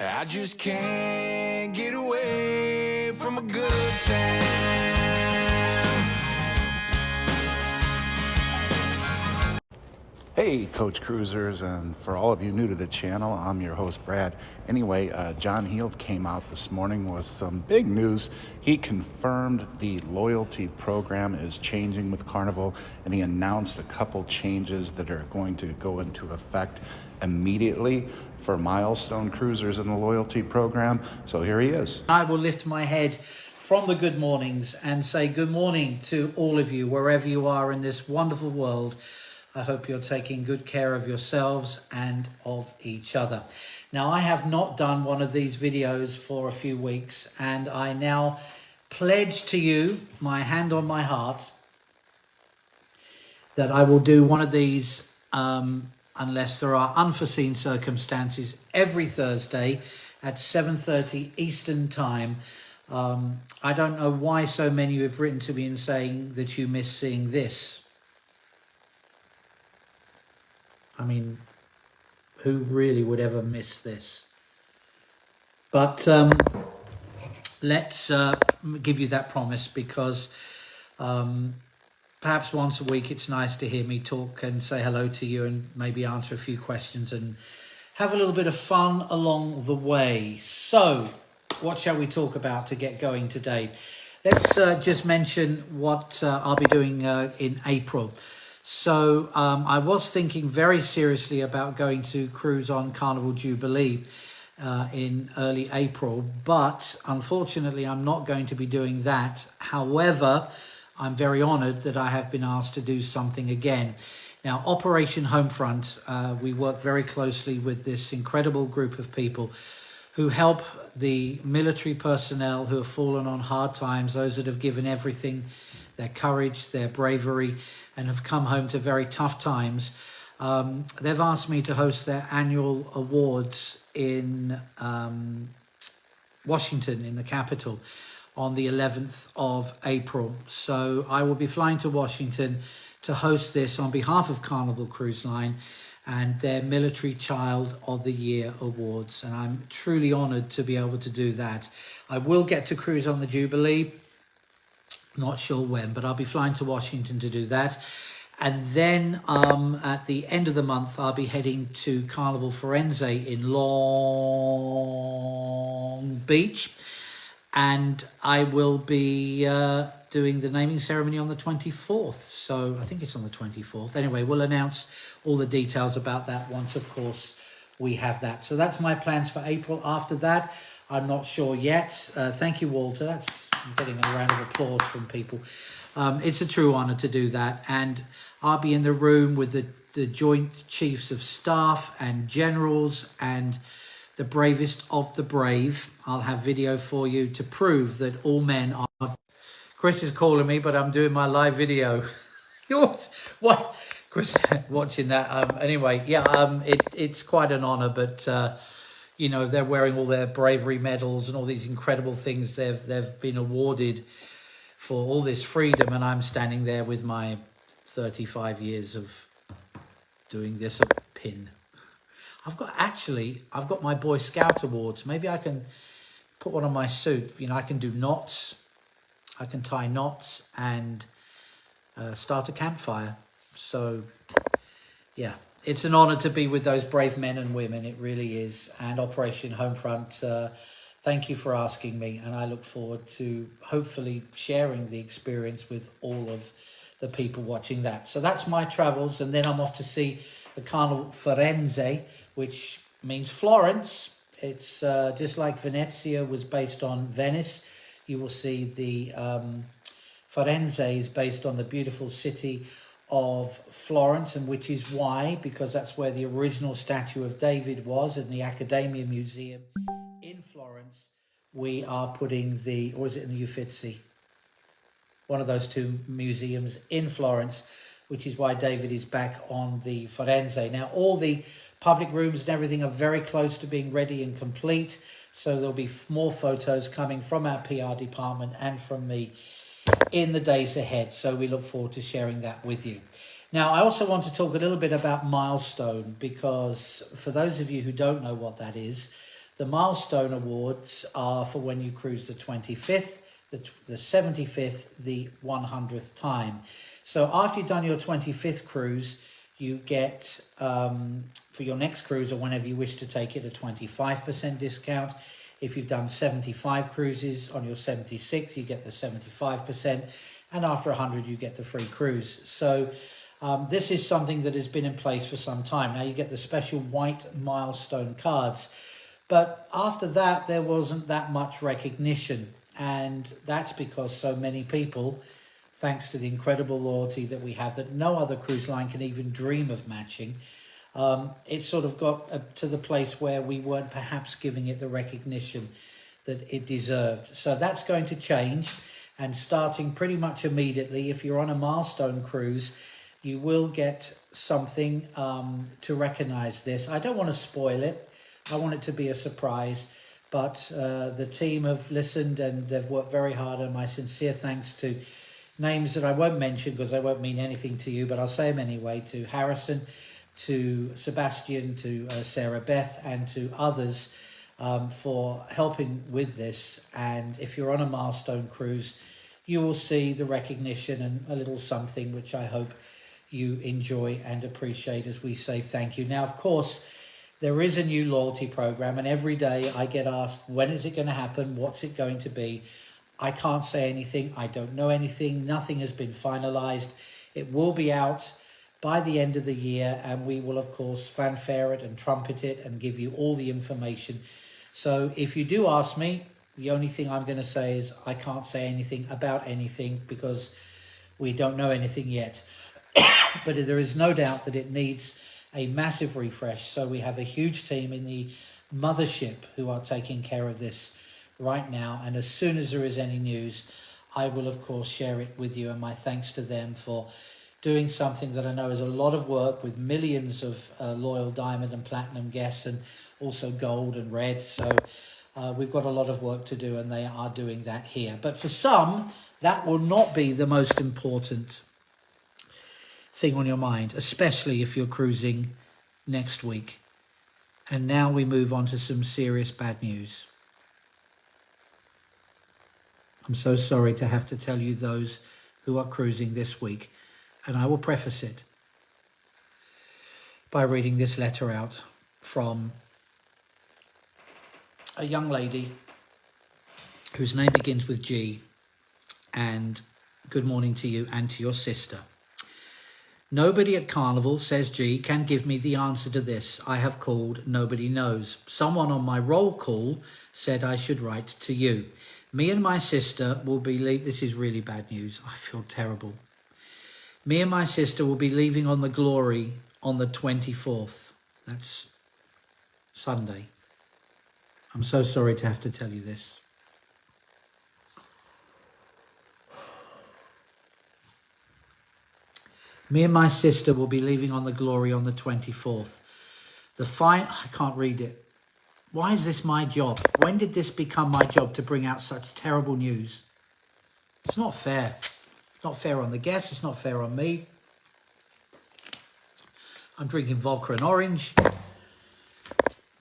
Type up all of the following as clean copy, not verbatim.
I just can't get away from a good time. Hey, Coach Cruisers, and for all of you new to the channel, I'm your host, Brad. Anyway, John Heald came out this morning with some big news. He confirmed the loyalty program is changing with Carnival, and he announced a couple changes that are going to go into effect immediately for Milestone cruisers in the loyalty program. So here he is. I will lift my head from the good mornings and say good morning to all of you, wherever you are in this wonderful world. I hope you're taking good care of yourselves and of each other. Now, I have not done one of these videos for a few weeks, and I now pledge to you, my hand on my heart, that I will do one of these, unless there are unforeseen circumstances, every Thursday at 7:30 Eastern Time. I don't know why so many have written to me and saying that you miss seeing this. I mean, who really would ever miss this? But let's give you that promise, because perhaps once a week it's nice to hear me talk and say hello to you and maybe answer a few questions and have a little bit of fun along the way. So what shall we talk about to get going today? Let's just mention what I'll be doing in April. So I was thinking very seriously about going to cruise on Carnival Jubilee in early April, but unfortunately I'm not going to be doing that. However, I'm very honoured that I have been asked to do something again. Now, Operation Homefront, we work very closely with this incredible group of people who help the military personnel who have fallen on hard times, those that have given everything, their courage, their bravery, and have come home to very tough times. They've asked me to host their annual awards in Washington, in the capital, on the 11th of April. So I will be flying to Washington to host this on behalf of Carnival Cruise Line and their Military Child of the Year Awards. And I'm truly honored to be able to do that. I will get to cruise on the Jubilee. Not sure when, but I'll be flying to Washington to do that. And then at the end of the month, I'll be heading to Carnival Forense in Long Beach. And I will be doing the naming ceremony on the 24th. So I think it's on the 24th. Anyway, we'll announce all the details about that once, of course, we have that. So that's my plans for April. After that, I'm not sure yet. Thank you, Walter. I'm getting a round of applause from people. It's a true honour to do that. And I'll be in the room with the Joint Chiefs of Staff and Generals and the bravest of the brave. I'll have video for you to prove that all men are... Chris is calling me, but I'm doing my live video. What? Chris, watching that. Anyway, yeah, it's quite an honour, but... you know, they're wearing all their bravery medals and all these incredible things they've been awarded for all this freedom, and I'm standing there with my 35 years of doing this a pin. I've got my Boy Scout awards. Maybe I can put one on my suit. You know, I can do knots, I can tie knots and start a campfire. So yeah, it's an honor to be with those brave men and women. It really is. And Operation Homefront, thank you for asking me. And I look forward to hopefully sharing the experience with all of the people watching that. So that's my travels. And then I'm off to see the Carnival Forense, which means Florence. It's just like Venezia was based on Venice. You will see the Forense is based on the beautiful city of Florence, and which is why, because that's where the original statue of David was in the Accademia Museum in Florence. We are putting the, or is it in the Uffizi? One of those two museums in Florence, which is why David is back on the Forense. Now, all the public rooms and everything are very close to being ready and complete. So there'll be more photos coming from our PR department and from me in the days ahead. So we look forward to sharing that with you. Now, I also want to talk a little bit about Milestone, because for those of you who don't know what that is, The Milestone Awards are for when you cruise the 25th, the 75th, the 100th time. So after you've done your 25th cruise, you get, for your next cruise or whenever you wish to take it, a 25% discount. If you've done 75 cruises on your 76, you get the 75%. And after 100, you get the free cruise. So this is something that has been in place for some time. Now you get the special white Milestone cards. But after that, there wasn't that much recognition. And that's because so many people, thanks to the incredible loyalty that we have that no other cruise line can even dream of matching, it sort of got to the place where we weren't perhaps giving it the recognition that it deserved. So that's going to change, and starting pretty much immediately, if you're on a Milestone cruise, you will get something to recognize this. I don't want to spoil it. I want it to be a surprise, but the team have listened and they've worked very hard, and my sincere thanks to names that I won't mention because they won't mean anything to you, but I'll say them anyway, to Harrison, to Sebastian, to Sarah Beth, and to others for helping with this. And if you're on a Milestone cruise, you will see the recognition and a little something which I hope you enjoy and appreciate as we say thank you. Now, of course, there is a new loyalty program, and every day I get asked, when is it going to happen? What's it going to be? I can't say anything. I don't know anything. Nothing has been finalized. It will be out by the end of the year, and we will, of course, fanfare it and trumpet it and give you all the information. So if you do ask me, the only thing I'm going to say is I can't say anything about anything because we don't know anything yet. But there is no doubt that it needs a massive refresh. So we have a huge team in the mothership who are taking care of this right now. And as soon as there is any news, I will, of course, share it with you. And my thanks to them for doing something that I know is a lot of work with millions of loyal diamond and platinum guests, and also gold and red. So we've got a lot of work to do, and they are doing that here. But for some, that will not be the most important thing on your mind, especially if you're cruising next week. And now we move on to some serious bad news. I'm so sorry to have to tell you those who are cruising this week, and I will preface it by reading this letter out from a young lady whose name begins with G, and good morning to you and to your sister. Nobody at Carnival, says G, can give me the answer to this. I have called, nobody knows. Someone on my roll call said I should write to you. Me and my sister will be leaving. This is really bad news. I feel terrible. Me and my sister will be leaving on the Glory on the 24th. That's Sunday. I'm so sorry to have to tell you this. Me and my sister will be leaving on the Glory on the 24th. I can't read it. Why is this my job? When did this become my job to bring out such terrible news? It's not fair. It's not fair on the guests. It's not fair on me. I'm drinking vodka and orange.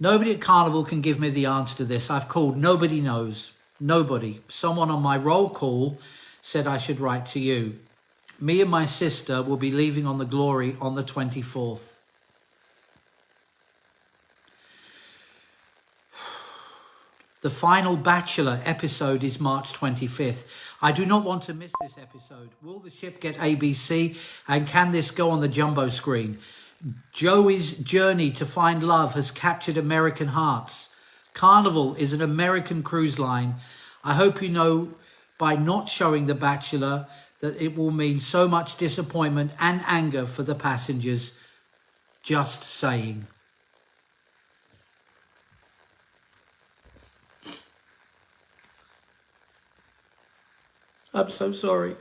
Nobody at Carnival can give me the answer to this. I've called. Nobody knows. Nobody. Someone on my roll call said I should write to you. Me and my sister will be leaving on the Glory on the 24th. The final Bachelor episode is March 25th. I do not want to miss this episode. Will the ship get ABC, and can this go on the jumbo screen? Joey's journey to find love has captured American hearts. Carnival is an American cruise line. I hope you know by not showing The Bachelor that it will mean so much disappointment and anger for the passengers. Just saying. I'm so sorry.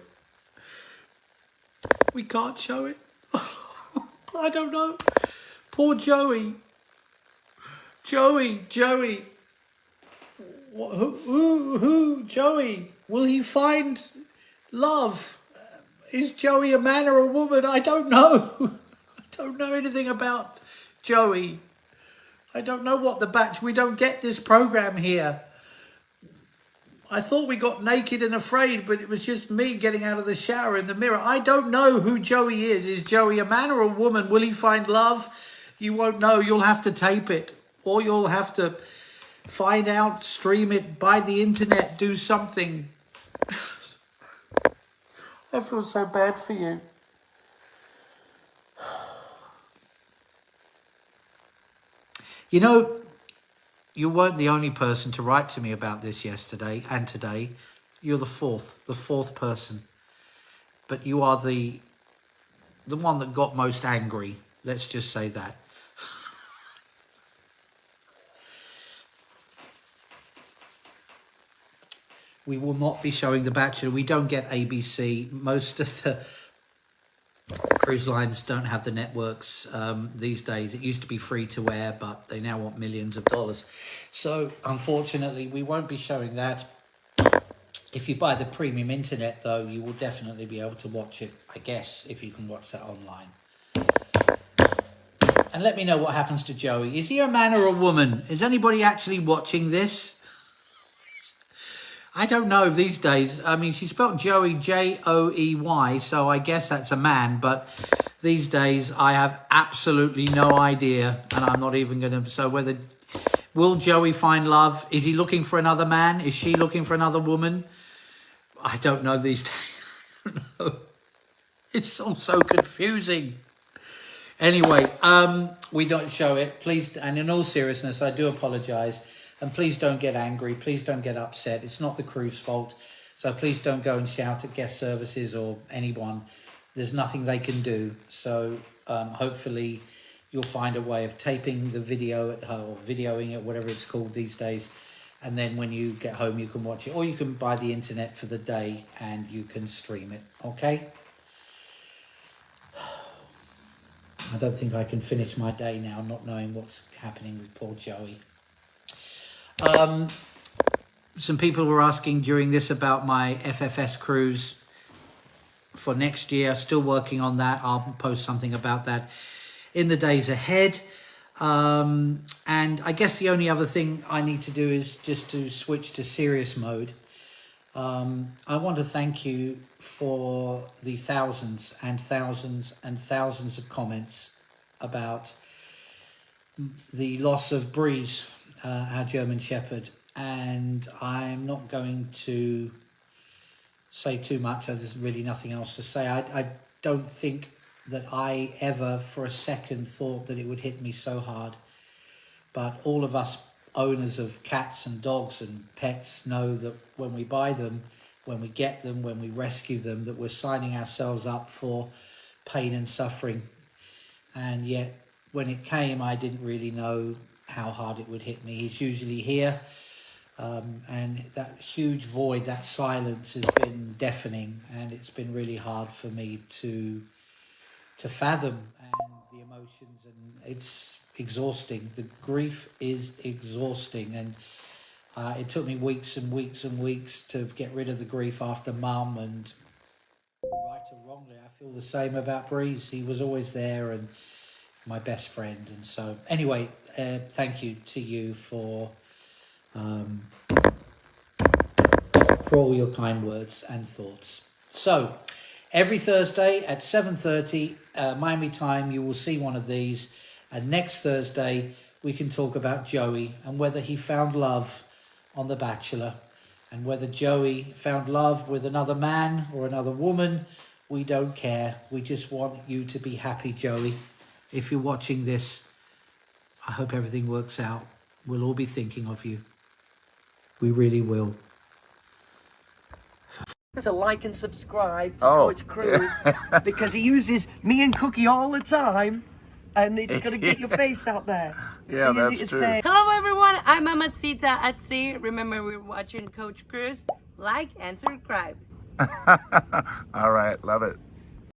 We can't show it. I don't know. Poor Joey. Joey. Who? Joey? Will he find love? Is Joey a man or a woman? I don't know. I don't know anything about Joey. I don't know what we don't get this program here. I thought we got Naked and Afraid, but it was just me getting out of the shower in the mirror. I don't know who Joey is. Is Joey a man or a woman? Will he find love? You won't know. You'll have to tape it. Or you'll have to find out, stream it, buy the internet, do something. I feel so bad for you. You know, you weren't the only person to write to me about this yesterday and today. You're the fourth person. But you are the one that got most angry. Let's just say that. We will not be showing The Bachelor. We don't get ABC. Most of the cruise lines don't have the networks these days. It used to be free to air, but they now want millions of dollars. So unfortunately, we won't be showing that. If you buy the premium internet, though, you will definitely be able to watch it, I guess, if you can watch that online. And let me know what happens to Joey. Is he a man or a woman? Is anybody actually watching this? I don't know these days. I mean, she spelled Joey Joey, so I guess that's a man. But these days, I have absolutely no idea. And I'm not even going to... So whether... Will Joey find love? Is he looking for another man? Is she looking for another woman? I don't know these days. I don't know. It's all so confusing. Anyway, we don't show it. Please, and in all seriousness, I do apologise. And please don't get angry. Please don't get upset. It's not the crew's fault. So please don't go and shout at guest services or anyone. There's nothing they can do. So hopefully you'll find a way of taping the video at home, or videoing it, whatever it's called these days. And then when you get home, you can watch it. Or you can buy the internet for the day and you can stream it. Okay? I don't think I can finish my day now not knowing what's happening with poor Joey. Some people were asking during this about my FFS cruise for next year. Still working on that. I'll post something about that in the days ahead. And I guess the only other thing I need to do is just to switch to serious mode. I want to thank you for the thousands and thousands and thousands of comments about the loss of Breeze, our German Shepherd. And I'm not going to say too much. There's really nothing else to say. I don't think that I ever for a second thought that it would hit me so hard. But all of us owners of cats and dogs and pets know that when we buy them, when we get them, when we rescue them, that we're signing ourselves up for pain and suffering. And yet when it came, I didn't really know how hard it would hit me. He's usually here, and that huge void, that silence has been deafening, and it's been really hard for me to fathom, and the emotions, and it's exhausting. The grief is exhausting, and it took me weeks and weeks and weeks to get rid of the grief after Mum, and right or wrongly, I feel the same about Breeze. He was always there and my best friend. And so anyway, thank you to you for all your kind words and thoughts. So every Thursday at 7:30 Miami time, you will see one of these. And next Thursday, we can talk about Joey and whether he found love on The Bachelor, and whether Joey found love with another man or another woman. We don't care. We just want you to be happy, Joey. If you're watching this, I hope everything works out. We'll all be thinking of you. We really will. To like and subscribe to Coach Cruz because he uses me and Cookie all the time, and it's gonna get your face out there. Yeah, so that's true. Hello everyone, I'm Mamacita at Sea. Remember, we're watching Coach Cruz. Like and subscribe. All right, love it.